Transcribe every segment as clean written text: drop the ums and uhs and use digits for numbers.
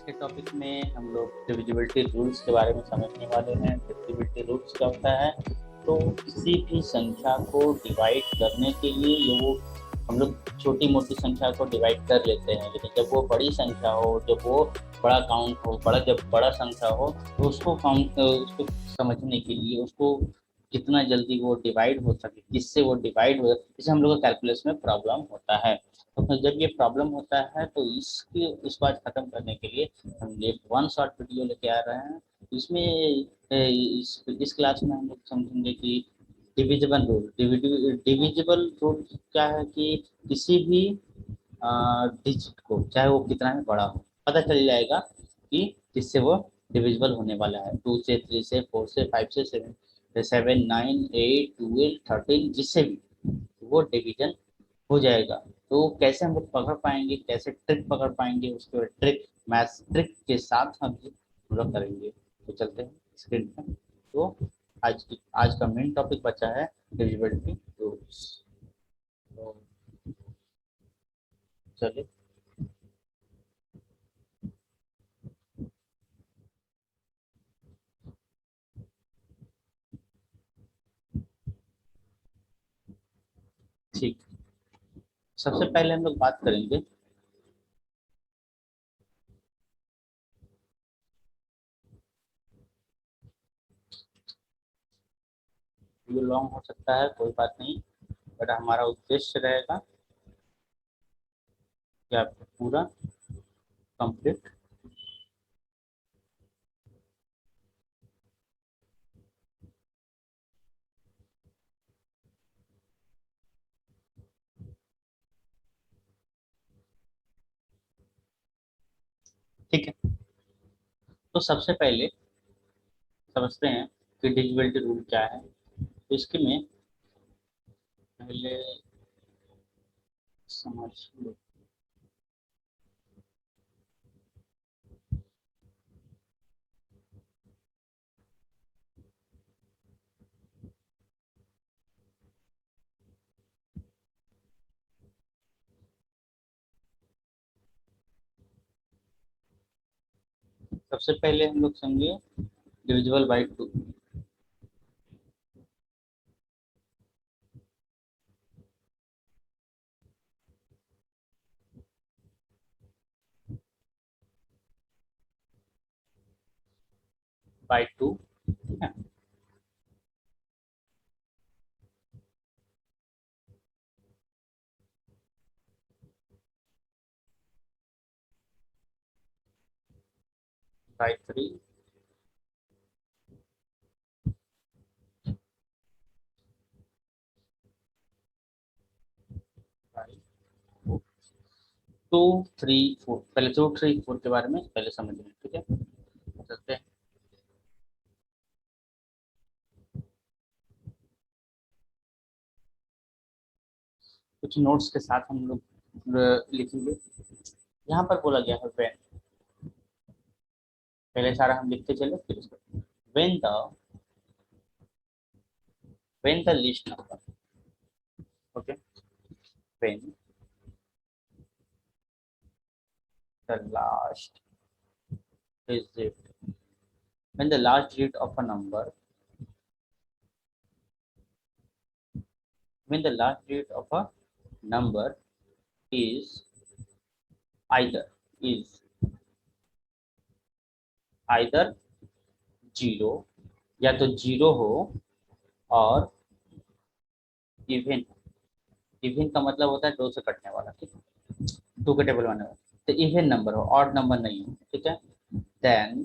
आज के टॉपिक में हम लोग डिविजिबिलिटी रूल्स के बारे में समझने वाले हैं। डिविजिबिलिटी रूल्स क्या होता है? तो किसी भी संख्या को डिवाइड करने के लिए वो हम लोग छोटी मोटी संख्या को डिवाइड कर लेते हैं, लेकिन जब वो बड़ी संख्या हो, जब वो बड़ा काउंट हो, जब बड़ा संख्या हो, तो उसको समझने के लिए उसको जितना जल्दी वो डिवाइड हो सके, जिससे वो डिवाइड हो, जिससे हम लोग को कैलकुलेशन में प्रॉब्लम होता है। तो फिर जब ये प्रॉब्लम होता है तो इसको आज खत्म करने के लिए हम एक वन शॉट वीडियो लेके आ रहे हैं। इसमें इस क्लास में हम लोग समझेंगे कि डिविजिबल रूल क्या है कि किसी भी डिजिट को, चाहे वो कितना भी बड़ा हो, पता चल जाएगा कि किससे वो डिविजिबल होने वाला है। 2 से, 3 से, 4 से, 5 से, 7, 9, 8, 12, 13, जिससे भी वो डिवीजन हो जाएगा। तो कैसे हम लोग पकड़ पाएंगे, कैसे ट्रिक पकड़ पाएंगे, उसके बाद ट्रिक मैथ ट्रिक के साथ हम लोग करेंगे। तो चलते हैं स्क्रीन पर। तो आज का मेन टॉपिक बचा है डिविजिबिलिटी रूल्स। तो चलिए, ठीक। सबसे पहले हम लोग बात करेंगे ये लॉन्ग हो सकता है, कोई बात नहीं, बट हमारा उद्देश्य रहेगा कि आपको पूरा कंप्लीट। ठीक है, तो सबसे पहले समझते हैं कि डिविजिबिलिटी रूल क्या है। तो इसके में पहले समझ लो। सबसे पहले हम लोग समझे डिविजिबल बाई 2। बाई 2, ठीक है। By 3, by 2, 3, 4। पहले 2, 3, 4 के बारे में पहले समझ लें, ठीक है। चलते हैं कुछ नोट्स के साथ हम लोग लिखेंगे। यहाँ पर बोला गया है व्हेन, पहले सारा हम लिखते चले फिर उसको। When the when the list number, okay. When the last digit when the last digit of a number when the last digit of a number is either is either zero, या तो zero हो, और even. Even का मतलब होता है दो से कटने वाला, ठीक है, टू के टेबल बनने वाला। तो इवन नंबर हो, ऑड नंबर नहीं हो, ठीक है। Then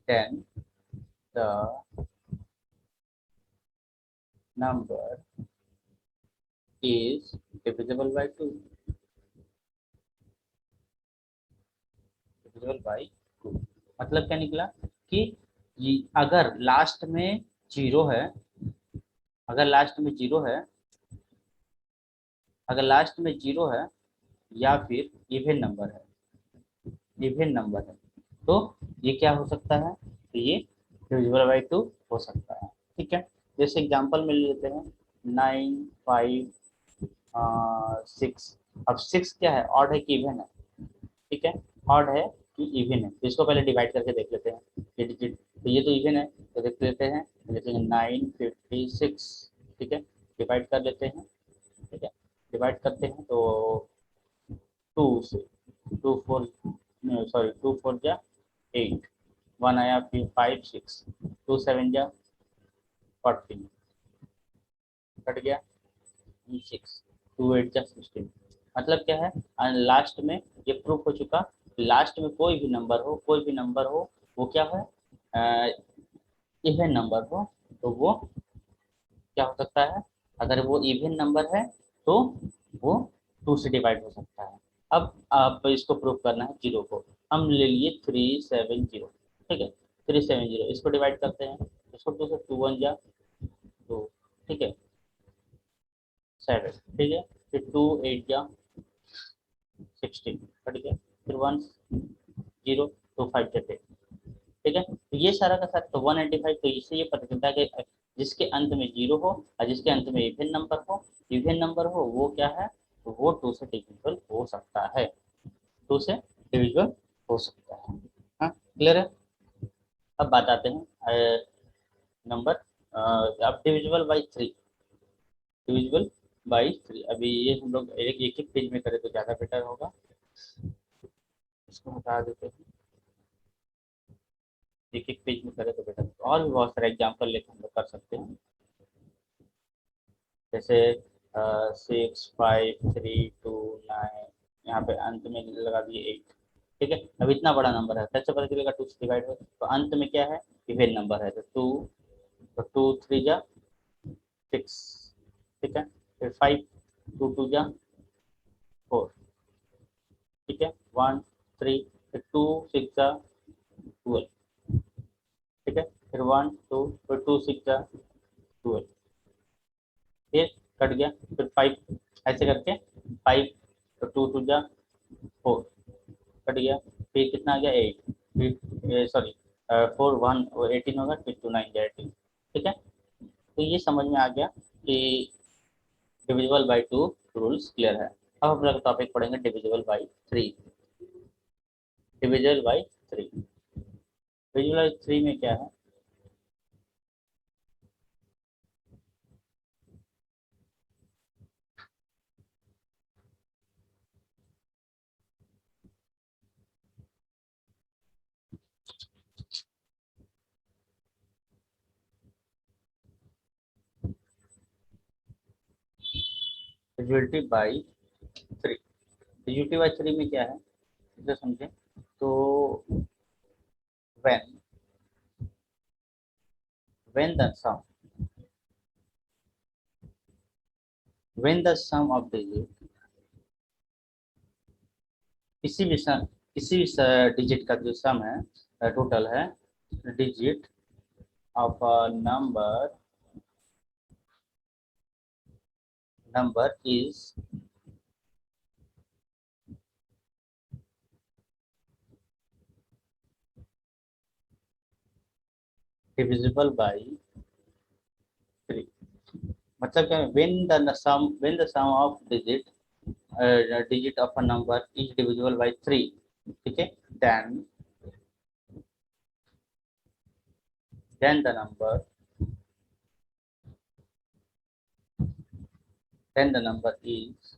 then the number is divisible by two, divisible by two. मतलब क्या निकला कि अगर लास्ट में जीरो है, अगर लास्ट में जीरो है, अगर लास्ट में जीरो है, या फिर इवन नंबर है, इवन नंबर है, तो ये क्या हो सकता है? तो ये डिविजिबल बाई टू हो सकता है, ठीक है। जैसे एग्जांपल में ले लेते हैं 9, 5, 6, अब 6 क्या है, ऑड है कि इवन है? ठीक है, ऑड है कि इवन है, तो इसको पहले डिवाइड करके देख लेते हैं ये डिजिट। तो ये तो इवन है, तो देख लेते हैं, जैसे 956। ठीक है, डिवाइड कर लेते हैं। ठीक है, डिवाइड करते हैं तो 2 से, 2 4, सॉरी 2 4 जा 8, 1 आया, फिर 5 6, 2 7 जा 14, कट गया 6, 2 8 जा 16। मतलब क्या है, लास्ट में ये प्रूफ हो चुका, लास्ट में कोई भी नंबर हो, कोई भी नंबर हो, वो क्या है, इवन नंबर हो, तो वो क्या हो सकता है, अगर वो इवन नंबर है तो वो 2 से डिवाइड हो सकता है। अब आप इसको प्रूव करना है जीरो को, हम ले लिए 370। ठीक है, 370 इसको डिवाइड करते हैं, इसको 2 से, 2 1 जा 2। ठीक है, 7। ठीक है, फिर 2 8 जा 16, कट गया, फिर 1 0, 2 5 जा 10। ठीक है, तो ये सारा का सारा तो 185, तो इससे ये पता चलता है कि जिसके अंत में जीरो हो और जिसके अंत में इवन नंबर हो, इवन नंबर हो वो क्या है, तो वो 2 से डिविजिबल हो सकता है, 2 से डिविजिबल हो सकता है। हाँ, क्लियर है? अब बात आते हैं नंबर, अब डिविजिबल बाई 3, डिविजिबल बाई 3। अभी ये हम लोग एक एक पेज में करें तो ज़्यादा बेटर होगा, इसको हटा देते हैं, एक एक पेज में करें तो बेटर। और भी बहुत सारे एग्जाम्पल लेकर हम लोग कर सकते हैं, जैसे 6 5 3 2 9, यहाँ पे अंत में लगा दिए 8। ठीक है, अब इतना बड़ा नंबर है, कैसे पता चलेगा 2 से डिवाइड हो, तो अंत में क्या है, इवेन नंबर है, तो 2, तो 2 3 जा 6। ठीक है, फिर 5, 2 2 जा 4। ठीक है, 1 3, फिर 2 6 जा 12। ठीक है, फिर 1 2, फिर 2 6 जा 12, फिर कट गया, फिर 5, ऐसे करके 5, तो 2 2 जा 4, कट गया, फिर कितना आ गया 8, फिर सॉरी 4 1 18 होगा, फिर 2 9 18। ठीक है, तो ये समझ में आ गया कि डिविजिबल बाई 2 रूल्स क्लियर है। अब हम लोग टॉपिक पढ़ेंगे divisible by 3। Divisible by 3, divisible by 3 में क्या है, डिविजिबिलिटी बाई 3। डिविजिबिलिटी बाई 3 में क्या है, इसे समझें तो, when when the sum when the sum of digit, किसी भी डिजिट का जो सम है, टोटल है, digit of a number is divisible by 3। मतलब क्या है, when the sum of digit of a number is divisible by 3। ठीक है, then then the number then the number is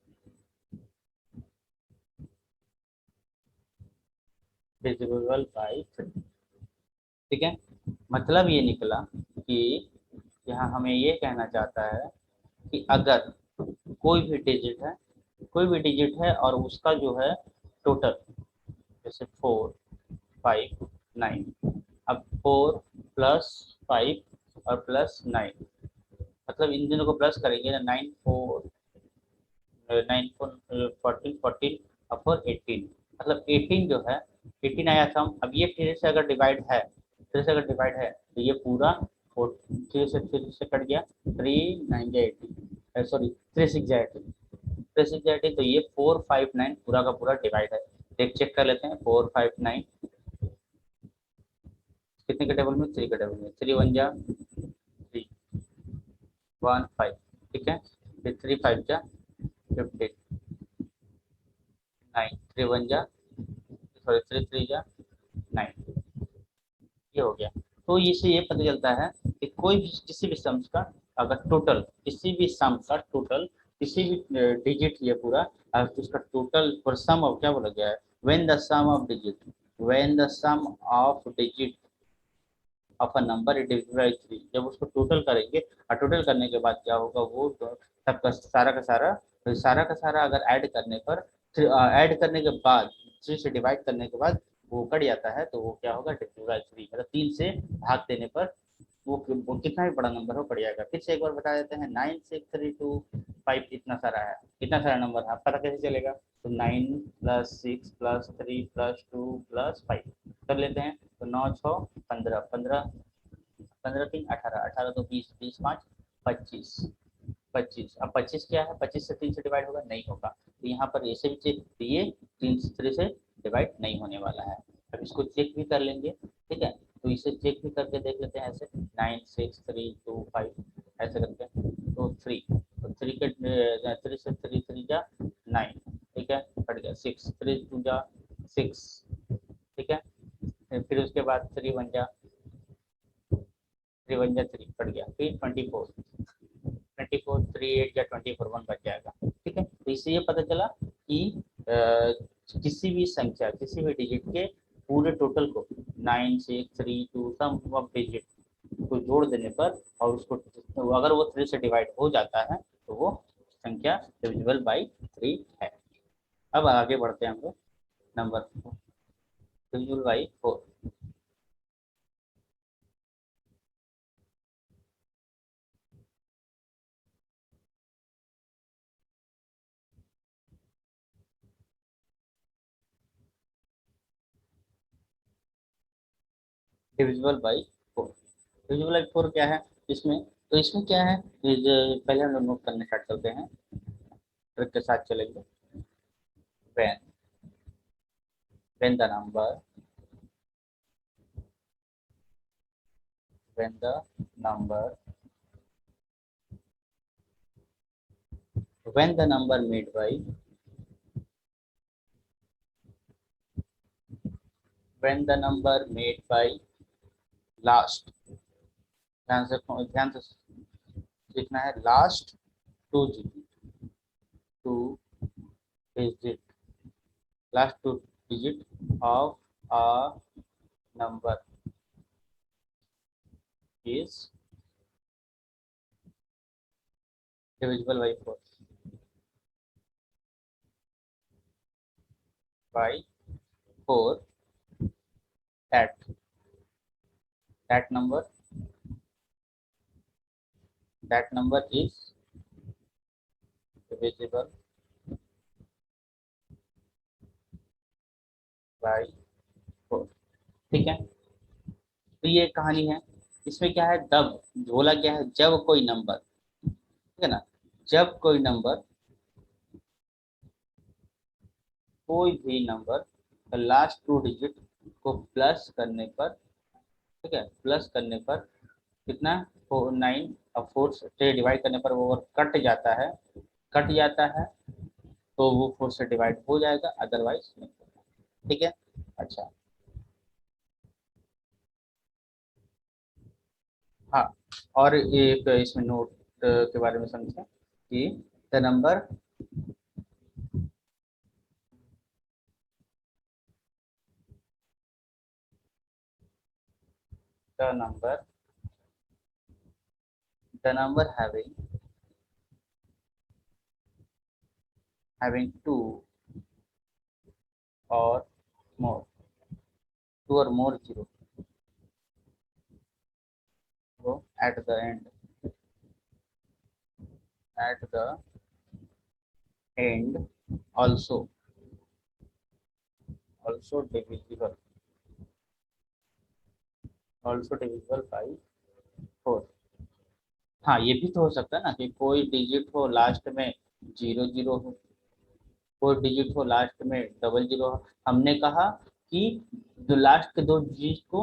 divisible by 3। ठीक है, मतलब ये निकला कि यहाँ हमें ये कहना चाहता है कि अगर कोई भी डिजिट है, कोई भी डिजिट है और उसका जो है टोटल, जैसे 4 5 9, अब 4 प्लस 5 और प्लस 9, मतलब इन दोनों को प्लस करेंगे ना, 9 4 9 4 14 14 और 4 18, मतलब 18 जो है, 18 आया था। अब ये फिर से अगर डिवाइड है, फिर से अगर डिवाइड है तो ये पूरा 4 3 से कट गया, 3 9 जा 18, सॉरी 3 6 जा 18, 3 6 जा 18, तो ये 4 5 9 पूरा का पूरा डिवाइड है। एक चेक कर लेते हैं, 4 5 9 कितने के टेबल में, 3 के टेबल में, 3 1 जा 3 1 5। ठीक है, फिर 3 5 जा 15, 9, 3 वन जा, सॉरी 3 3 जा 9, ये हो गया। तो इससे ये पता चलता है कि कोई भी किसी भी सम्स का अगर टोटल, किसी भी सम का टोटल, किसी भी डिजिट ये पूरा, अगर उसका टोटल फॉर सम ऑफ, क्या बोला गया है, when the sum of digit, when the sum of digit of a number it divide by 3, जब उसको टोटल करेंगे और टोटल करने के बाद क्या होगा, वो सबका सारा का सारा, तो सारा का सारा अगर ऐड करने पर, ऐड करने के बाद 3 से डिवाइड करने के बाद वो कट जाता है, तो वो क्या होगा, डिवाइड बाई 3, मतलब 3 से भाग देने पर वो कितना भी बड़ा नंबर हो पड़ जाएगा। फिर से एक बार बता देते हैं, 9 6 3 2 5, इतना सारा है, इतना सारा नंबर है, पता कैसे चलेगा, तो 9 प्लस 6 प्लस 3 प्लस 2 प्लस 5 कर लेते हैं, तो 9 6 15, 15 15 3 18, 18 तो 20, 20 5 25, 25, अब 25 क्या है, 25 से 3 से डिवाइड होगा, नहीं होगा, तो यहाँ पर ऐसे भी चेक, तो ये 3 से डिवाइड नहीं होने वाला है। अब इसको चेक भी कर लेंगे, ठीक है, तो इसे चेक भी करके देख लेते हैं, ऐसे 9 6 3 2 5 ऐसे करके, तो 3, तो 3 के 3 से 3 3 जा 9, ठीक है, कट गया, 6 3 2 जा 6, ठीक है, फिर उसके बाद 3 1 जा 3 1 जा 3 कट गया, फिर 24, 24 3 8 या 24 1 बच जाएगा, ठीक है। तो इससे ये पता चला कि किसी भी संख्या, किसी भी डिजिट के पूरे टोटल को 9 6 3 2 सम ऑफ डिजिट को जोड़ देने पर, और उसको तो अगर वो 3 से डिवाइड हो जाता है, तो वो संख्या डिविजिबल बाई 3 है। अब आगे बढ़ते हैं हम लोग, number divisible by 4। Divisible by 4, divisible by 4 क्या है इसमें, तो इसमें क्या है, पहले हम लोग नोट करने स्टार्ट करते हैं, ट्रिक के साथ चलेंगे। when when the number when the number when the number made by when the number made by last, ध्यान से लिखना है, last two two digit, last two digit of a number is divisible by 4 by 4 at that number, that number is divisible by 4, ठीक है। तो ये कहानी है, इसमें क्या है, तब बोला क्या है, जब कोई नंबर, ठीक है ना, जब कोई नंबर, कोई भी नंबर लास्ट टू डिजिट को प्लस करने पर, ठीक है, प्लस करने पर कितना, 9 और 4 से डिवाइड करने पर वो कट जाता है, कट जाता है, तो वो 4 से डिवाइड हो जाएगा, अदरवाइज नहीं होगा, ठीक है। अच्छा, हाँ, और एक इसमें नोट के बारे में समझें कि the number, the number the number having two or more, two or more zero, so at the end, at the end also, also divisible, also divisible by 4। हाँ, ये भी तो हो सकता है ना कि कोई डिजिट हो लास्ट में जीरो जीरो हो, कोई डिजिट हो लास्ट में डबल जीरो हो, हमने कहा कि जो लास्ट के दो डिजिट को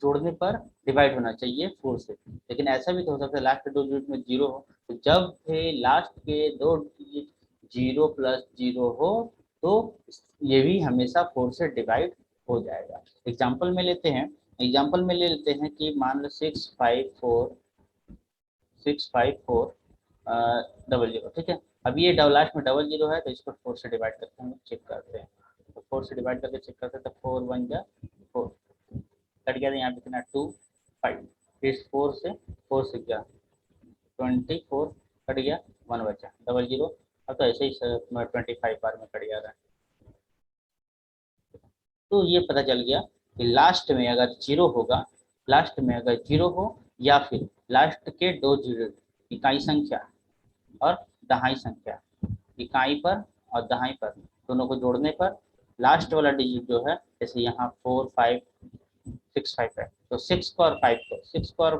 जोड़ने पर डिवाइड होना चाहिए 4 से, लेकिन ऐसा भी तो हो सकता है लास्ट के दो डिजिट में जीरो हो, तो जब भी लास्ट के दो डिजिट जीरो प्लस जीरो हो, तो ये भी हमेशा 4 से डिवाइड हो जाएगा। एग्जाम्पल में लेते हैं, एग्जाम्पल में ले लेते हैं कि मान लो 654 डबल जीरो, ठीक है। अब ये डबल लास्ट में डबल जीरो है तो इसको 4 से डिवाइड करके हम चेक करते हैं। तो 4 से डिवाइड करके चेक करते हैं तो 4 वन जा 4, कट गया था यहाँ पे कितना 2 5, फिर 4 से 4 से गया 24, कट गया 1 बचा डबल जीरो। अब तो ऐसे ही 25 बार में कट जा रहा है। तो ये पता चल गया कि लास्ट में अगर जीरो होगा, लास्ट में अगर जीरो हो या फिर लास्ट के दो जीरो, इकाई संख्या और दहाई संख्या, इकाई पर और दहाई पर दोनों को जोड़ने पर लास्ट वाला डिजिट जो है, जैसे यहाँ 4 5 6 5 है, तो 6 और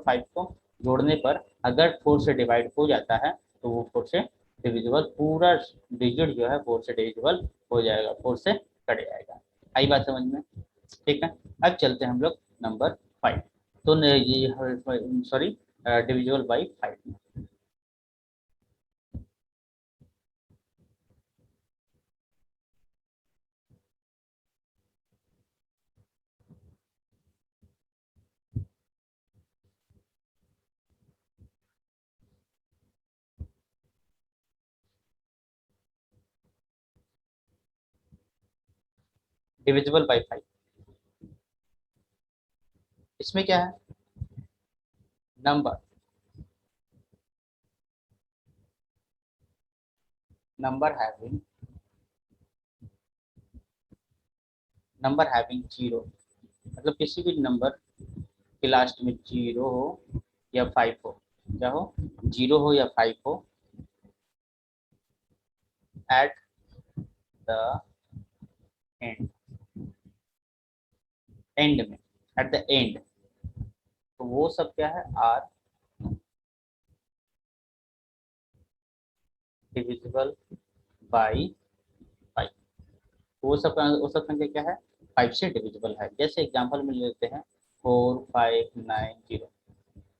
5 को जोड़ने पर अगर 4 से डिवाइड हो जाता है तो वो 4 से डिविजिबल, पूरा डिजिट जो है 4 से डिविजिबल हो जाएगा, 4 से कट जाएगा। आई बात समझ में? ठीक है। अब चलते हैं हम लोग नंबर 5। तो sorry, divisible by 5। Divisible by 5, इसमें क्या है? Number, number having, number having zero, मतलब किसी भी नंबर के लास्ट में जीरो हो या 5 हो, क्या हो, जीरो हो या 5 हो, एट द एंड, एंड में, एट द एंड, तो वो सब क्या है, आर डिविजिबल बाई 5। वो सब संख्या क्या है, 5 से डिविजिबल है। जैसे एग्जांपल में लेते हैं 4590,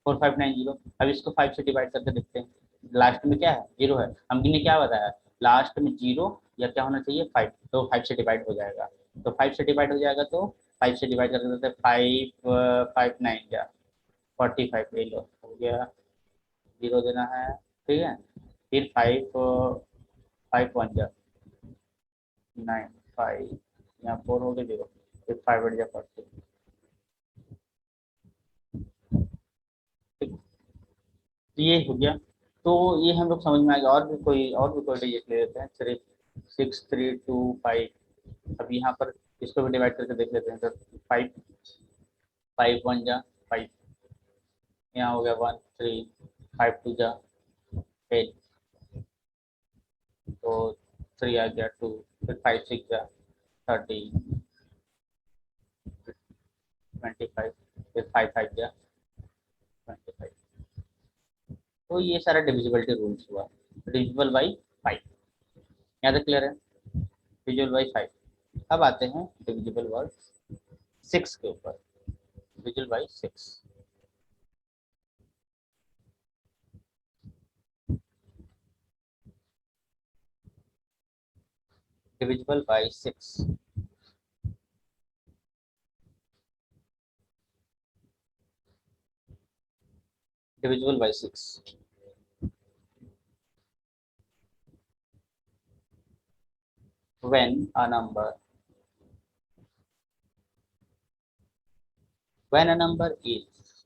4590। अब इसको 5 से डिवाइड करके देखते हैं, लास्ट में क्या है, जीरो है। हमने ने क्या बताया, लास्ट में जीरो या क्या होना चाहिए, 5, तो 5 से डिवाइड हो जाएगा। तो 5 से डिवाइड हो जाएगा तो 5 से डिवाइड करके देते हैं, 5 5 9 जा 45, ये लो हो गया, जीरो देना है, ठीक है। फिर 5 5 1 जा 9, 5 यहाँ 4 हो गया जीरो, फिर 5 8 जा 40, ठीक। तो ये हो गया। तो ये हम लोग समझ में आ गया। और भी कोई डिजिट ले लेते हैं, 3 6 3 2 5। अब यहाँ पर इसको भी डिवाइड करके देख लेते हैं। तो 5 5 1 जा 5, यहाँ हो गया 1 3, 5 2 जा 10, तो 3 आ गया 2, फिर 5 6 जा 30, 25, फिर 5 5 जा 25। तो ये सारा डिविजिबिलिटी रूल्स हुआ, डिविजिबल बाई 5। यहाँ तक क्लियर है, डिविजिबल बाई 5। अब आते हैं डिविजिबल बाई 6 के ऊपर, divisible by 6, divisible by 6, divisible by 6, when a number, when a number is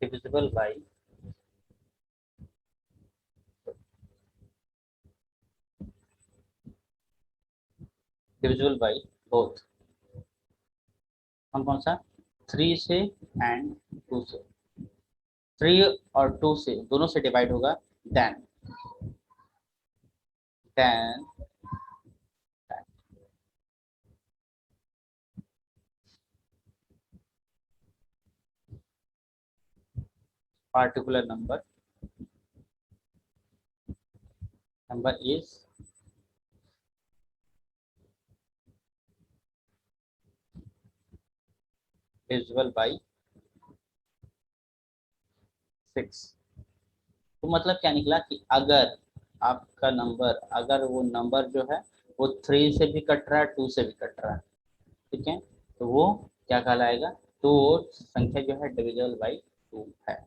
divisible by, divisible by both, कौन कौन सा, 3 से एंड 2 से, 3 और 2 से दोनों से डिवाइड होगा, then then particular number is divisible by 6। तो मतलब क्या निकला कि अगर आपका नंबर, अगर वो नंबर जो है वो 3 से भी कट रहा है, 2 से भी कट रहा है, ठीक है, तो वो क्या कहलाएगा, तो वो संख्या जो है डिविजिबल बाई 2 है।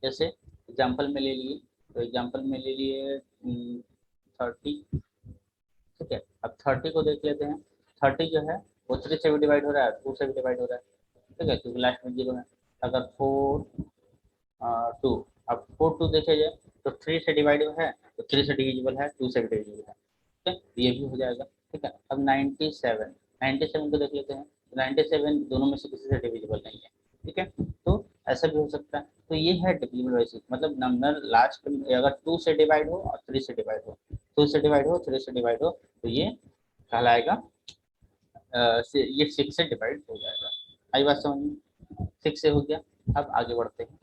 जैसे एग्जाम्पल में ले लिए, तो एग्जाम्पल में ले लिए 30, ठीक है। अब 30 को देख लेते हैं। 30 जो है वो 3 से भी डिवाइड हो रहा है, 2 से भी डिवाइड हो रहा है, ठीक है, क्योंकि लास्ट में जीरो है। अगर 4 2, अब 4 2 देखे जाए तो 3 से डिवाइड है, तो 3 से डिविजिबल है, 2 से भी डिविजिबल है, ठीक है, तो ये भी हो जाएगा, ठीक है। अब 97, 97 को देख लेते हैं, 97 दोनों में से किसी से डिविजिबल नहीं है, ठीक है, तो ऐसा भी हो सकता है। तो ये है डिविजिबल बाई 6, मतलब नंबर लास्ट में अगर 2 से डिवाइड हो और 3 से डिवाइड हो, 2 से डिवाइड हो, 3 से डिवाइड हो, तो ये कहलाएगा ये 6 से डिवाइड हो जाएगा। आई बात समझ में? 6 से हो गया। अब आगे बढ़ते हैं।